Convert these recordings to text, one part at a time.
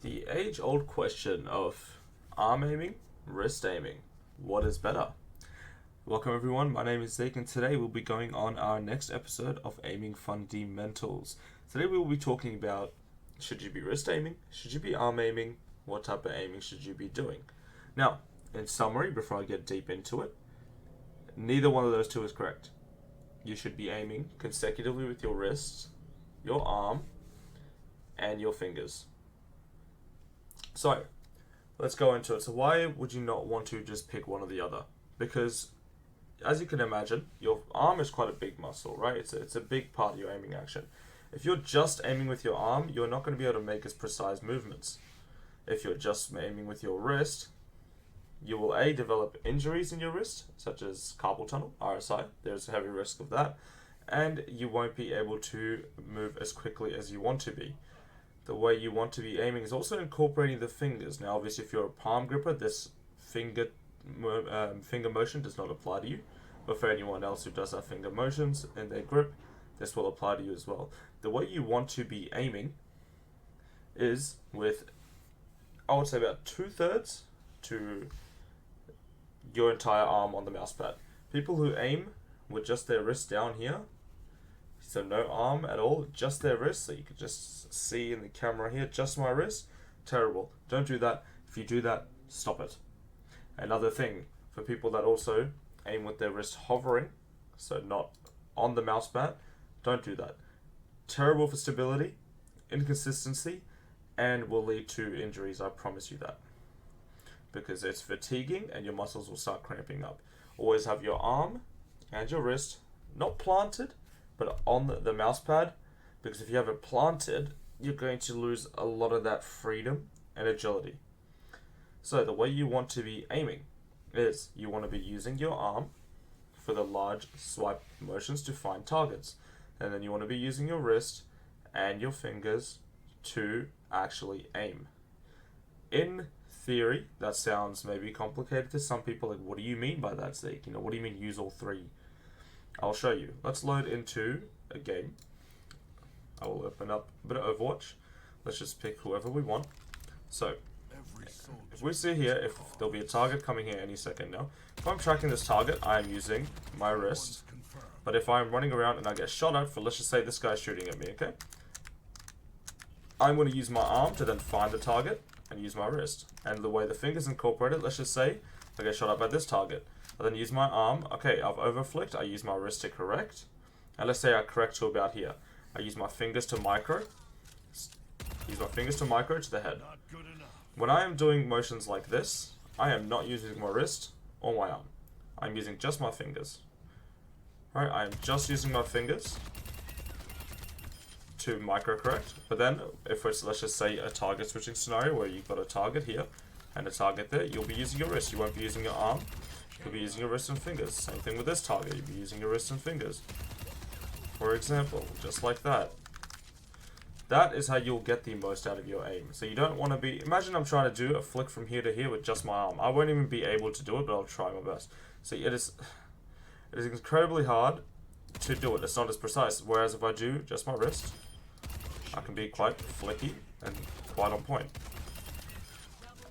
The age-old question of arm aiming, wrist aiming. What is better? Welcome everyone, my name is Zeke and today we'll be going on our next episode of Aiming Fundamentals. Today we will be talking about, should you be wrist aiming, should you be arm aiming, what type of aiming should you be doing? Now, in summary, before I get deep into it, neither one of those two is correct. You should be aiming consecutively with your wrists, your arm, and your fingers. So, let's go into it. So why would you not want to just pick one or the other? Because, as you can imagine, your arm is quite a big muscle, right? It's a big part of your aiming action. If you're just aiming with your arm, you're not going to be able to make as precise movements. If you're just aiming with your wrist, you will develop injuries in your wrist, such as carpal tunnel, RSI. There's a heavy risk of that. And you won't be able to move as quickly as you want to be. The way you want to be aiming is also incorporating the fingers. Now, obviously, if you're a palm gripper, this finger motion does not apply to you. But for anyone else who does have finger motions in their grip, this will apply to you as well. The way you want to be aiming is with, I would say, about 2/3 to your entire arm on the mouse pad. People who aim with just their wrist down here, so no arm at all, just their wrist, so you can just see in the camera here, just my wrist, terrible. Don't do that. If you do that, stop it. Another thing, for people that also aim with their wrist hovering, so not on the mouse pad, don't do that. Terrible for stability, inconsistency, and will lead to injuries, I promise you that. Because it's fatiguing and your muscles will start cramping up. Always have your arm and your wrist not planted, but on the mouse pad, because if you have it planted, you're going to lose a lot of that freedom and agility. So the way you want to be aiming is you want to be using your arm for the large swipe motions to find targets. And then you want to be using your wrist and your fingers to actually aim. In theory, that sounds maybe complicated to some people. Like, what do you mean by that, Zeke? What do you mean use all three? I'll show you. Let's load into a game. I will open up a bit of Overwatch. Let's just pick whoever we want. So, if we see here, if there'll be a target coming here any second now. If I'm tracking this target, I am using my wrist. But if I'm running around and I get shot at for, let's just say this guy's shooting at me, okay? I'm going to use my arm to then find the target and use my wrist. And the way the finger's incorporated, let's just say I get shot at by this target. I then use my arm. Okay, I've overflicked. I use my wrist to correct. And let's say I correct to about here. I use my fingers to micro. Use my fingers to micro to the head. When I am doing motions like this, I am not using my wrist or my arm. I'm using just my fingers. Alright, I am just using my fingers to micro correct. But then, if it's, let's just say, a target switching scenario where you've got a target here and a target there, you'll be using your wrist. You won't be using your arm. You'll be using your wrist and fingers. Same thing with this target. You'll be using your wrist and fingers. For example, just like that. That is how you'll get the most out of your aim. So you don't want to be... Imagine I'm trying to do a flick from here to here with just my arm. I won't even be able to do it, but I'll try my best. So it is incredibly hard to do it. It's not as precise. Whereas if I do just my wrist, I can be quite flicky and quite on point.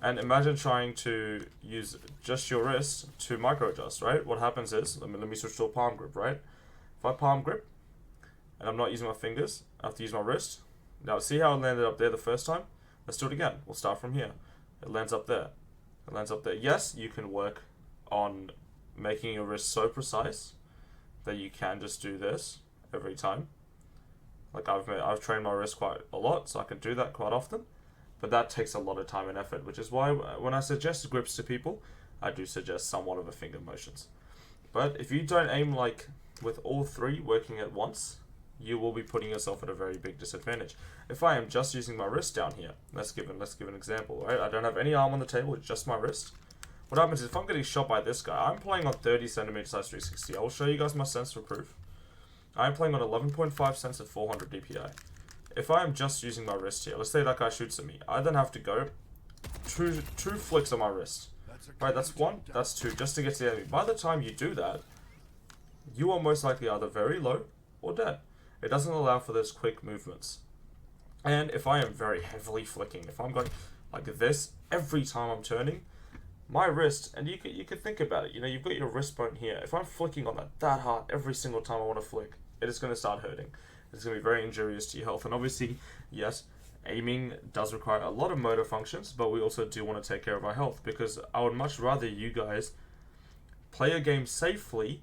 And imagine trying to use just your wrist to micro adjust, right? What happens is, let me switch to a palm grip, right? If I palm grip and I'm not using my fingers, I have to use my wrist. Now see how it landed up there the first time? Let's do it again. We'll start from here. It lands up there. It lands up there. Yes, you can work on making your wrist so precise that you can just do this every time. Like I've trained my wrist quite a lot, so I can do that quite often. But that takes a lot of time and effort, which is why when I suggest grips to people, I do suggest somewhat of a finger motions. But if you don't aim like with all three working at once, you will be putting yourself at a very big disadvantage. If I am just using my wrist down here, let's give an example, right? I don't have any arm on the table, it's just my wrist. What happens is if I'm getting shot by this guy, I'm playing on 30 centimeter size 360. I will show you guys my sensor proof. I'm playing on 11.5 cents at 400 DPI. If I am just using my wrist here, let's say that guy shoots at me, I then have to go two flicks on my wrist. Right, that's one, that's two, just to get to the enemy. By the time you do that, you are most likely either very low or dead. It doesn't allow for those quick movements. And if I am very heavily flicking, if I'm going like this every time I'm turning, my wrist, and you could think about it, you've got your wrist bone here. If I'm flicking on that hard every single time I want to flick, it is going to start hurting. It's going to be very injurious to your health. And obviously, yes, aiming does require a lot of motor functions, but we also do want to take care of our health, because I would much rather you guys play a game safely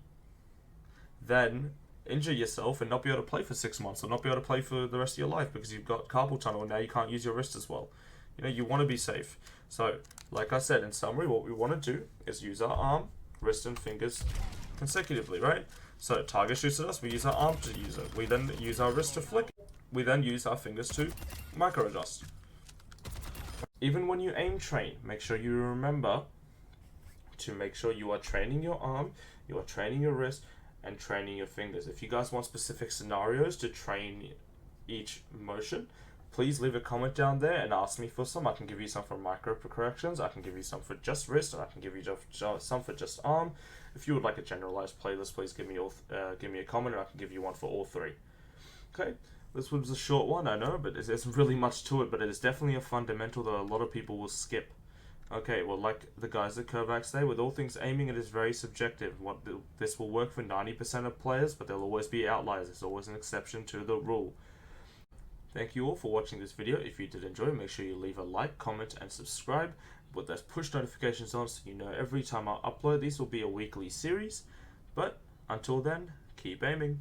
than injure yourself and not be able to play for 6 months, or not be able to play for the rest of your life because you've got carpal tunnel and now you can't use your wrist as well. You want to be safe. So, like I said, in summary, what we want to do is use our arm, wrist, and fingers consecutively, right? So, target shoots at us, we use our arm to use it. We then use our wrist to flick. We then use our fingers to micro adjust. Even when you aim train, make sure you remember to make sure you are training your arm, you are training your wrist, and training your fingers. If you guys want specific scenarios to train each motion, please leave a comment down there and ask me for some. I can give you some for micro corrections, I can give you some for just wrist, and I can give you some for just arm. If you would like a generalized playlist, please give me a comment, and I can give you one for all three. Okay, this was a short one, I know, but there's really much to it, but it is definitely a fundamental that a lot of people will skip. Okay, well, like the guys at Kovacs say, with all things aiming, it is very subjective. This will work for 90% of players, but there'll always be outliers. There's always an exception to the rule. Thank you all for watching this video. If you did enjoy, make sure you leave a like, comment, and subscribe. Put those push notifications on so you know every time I upload. These will be a weekly series. But until then, keep aiming.